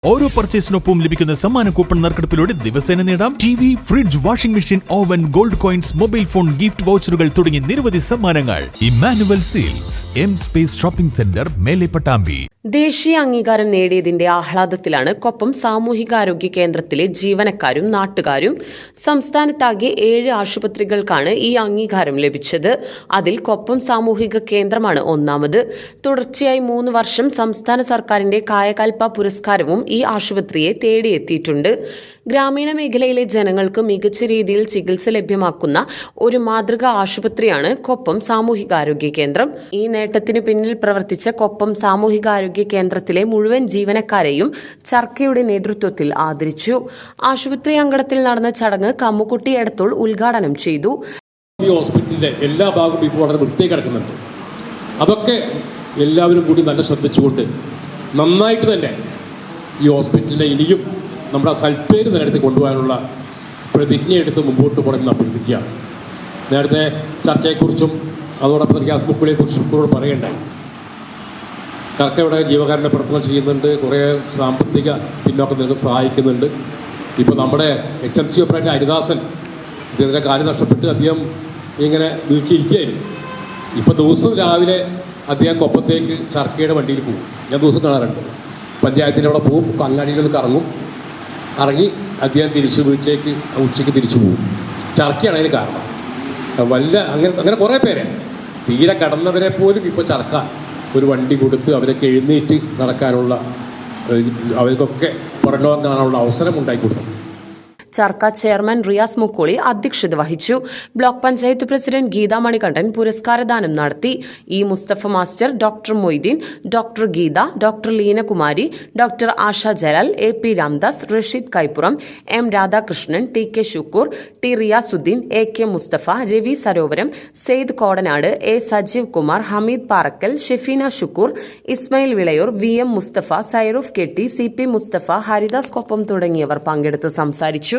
ഓരോ പർച്ചേസിനൊപ്പം ലഭിക്കുന്ന സമ്മാന കൂപ്പൺ നറുക്കെടുപ്പിലൂടെ ദിവസേന നേടാം TV, fridge, washing machine, oven, gold coins, mobile phone, gift വൗച്ചറുകൾ തുടങ്ങി നിരവധി സമ്മാനങ്ങൾ. Emmanuel Silks, M space shopping centre, മേലെ പട്ടാമ്പി. ദേശീയ അംഗീകാരം നേടിയതിന്റെ ആഹ്ലാദത്തിലാണ് കൊപ്പം സാമൂഹികാരോഗ്യ കേന്ദ്രത്തിലെ ജീവനക്കാരും നാട്ടുകാരും. സംസ്ഥാനത്താകെ 7 ആശുപത്രികൾക്കാണ് ഈ അംഗീകാരം ലഭിച്ചത്. അതിൽ കൊപ്പം സാമൂഹിക കേന്ദ്രമാണ് ഒന്നാമത്. തുടർച്ചയായി 3 വർഷം സംസ്ഥാന സർക്കാരിന്റെ കായകൽപ പുരസ്കാരവും ഈ ആശുപത്രിയെ തേടിയെത്തിയിട്ടുണ്ട്. ഗ്രാമീണ മേഖലയിലെ ജനങ്ങൾക്ക് മികച്ച രീതിയിൽ ചികിത്സ ലഭ്യമാക്കുന്ന ഒരു മാതൃകാ ആശുപത്രിയാണ് കൊപ്പം സാമൂഹികാരോഗ്യ കേന്ദ്രം. ഈ നേട്ടത്തിന് പിന്നിൽ പ്രവർത്തിച്ച കൊപ്പം സാമൂഹികാരോഗ്യ കേന്ദ്രത്തിലെ മുഴുവൻ ജീവനക്കാരെയും ചർക്കയുടെ നേതൃത്വത്തിൽ ആദരിച്ചു. ആശുപത്രി അങ്കണത്തിൽ നടന്ന ചടങ്ങ് കമ്മുക്കുട്ടി എടത്തോൾ ഉദ്ഘാടനം ചെയ്തു. ഈ ഹോസ്പിറ്റലിന്റെ എല്ലാ ഭാഗവും ഇപ്പോൾ വളരെ വൃത്തിയായി കിടക്കുന്നുണ്ട്. അതൊക്കെ എല്ലാവരും കൂടി നല്ല ശ്രദ്ധിച്ചുകൊണ്ട് നന്നായിട്ട് തന്നെ ഈ ഹോസ്പിറ്റലിനെ ഇനിയും നമ്മുടെ സൽപ്പേര് നിലനിർത്തി കൊണ്ടുപോകാനുള്ള പ്രതിജ്ഞയെടുത്ത് മുമ്പോട്ട് പോകണമെന്ന് അഭ്യർത്ഥിക്കുകയാണ്. നേരത്തെ ചർച്ചയെക്കുറിച്ചും അതോടൊപ്പം ഗ്യാസ് ബുക്കുകളെക്കുറിച്ചും കൂടെ പറയണ്ടായി. ചർക്കയുടെ ജീവകാരുണ്യ പ്രവർത്തനം ചെയ്യുന്നുണ്ട്, കുറേ സാമ്പത്തിക പിന്നോക്കം നിങ്ങൾക്ക് സഹായിക്കുന്നുണ്ട്. ഇപ്പോൾ നമ്മുടെ HMC ഓപ്പറേറ്റർ ഹരിദാസൻ ഇതിൻ്റെ കാര്യം നഷ്ടപ്പെട്ട് അദ്ദേഹം ഇങ്ങനെ നീക്കിയിരിക്കുകയായിരുന്നു. ഇപ്പോൾ ദിവസവും രാവിലെ അദ്ദേഹം കൊപ്പത്തേക്ക് ചർക്കയുടെ വണ്ടിയിൽ പോകും. ഞാൻ ദിവസം കാണാറുണ്ട്. പഞ്ചായത്തിൻ്റെ അവിടെ പോവും, അങ്ങാടിയിലൊന്ന് കറങ്ങും, ഇറങ്ങി അദ്ദേഹം തിരിച്ച് വീട്ടിലേക്ക് ഉച്ചയ്ക്ക് തിരിച്ചു പോകും. ചർക്കയാണ് അതിന് കാരണം. അങ്ങനെ കുറേ പേരെ തീരെ കടന്നവരെ പോലും ഇപ്പോൾ ചർക്ക ഒരു വണ്ടി കൊടുത്ത് അവരൊക്കെ എഴുന്നേറ്റ് നടക്കാനുള്ള അവർക്കൊക്കെ പുറംലോകം കാണാനുള്ള അവസരം ഉണ്ടാക്കി കൊടുത്തു. ചർക്ക ചെയർമാൻ റിയാസ് മുക്കോളി അധ്യക്ഷത വഹിച്ചു. ബ്ലോക്ക് പഞ്ചായത്ത് പ്രസിഡന്റ് ഗീത മണികണ്ഠൻ പുരസ്കാരദാനം നടത്തി. Musthafa master, doctor Moideen, doctor Geetha, doctor Leenakumari, doctor Asha Jalal, AP Ramdas, Rasheed Kaippuram, M Radhakrishnan, TK Shukkur, T Riyasuddin, AK Musthafa, Ravi Sarovaram, Sayed Kodanad, A Sajeev Kumar, Hameed Parakkal, Shefeena Shukkur, Ismail Vilayur, VM Musthafa, Sairoof KT, CP Musthafa, Haridas Koppam തുടങ്ങിയവർ പങ്കെടുത്ത് സംസാരിച്ചു.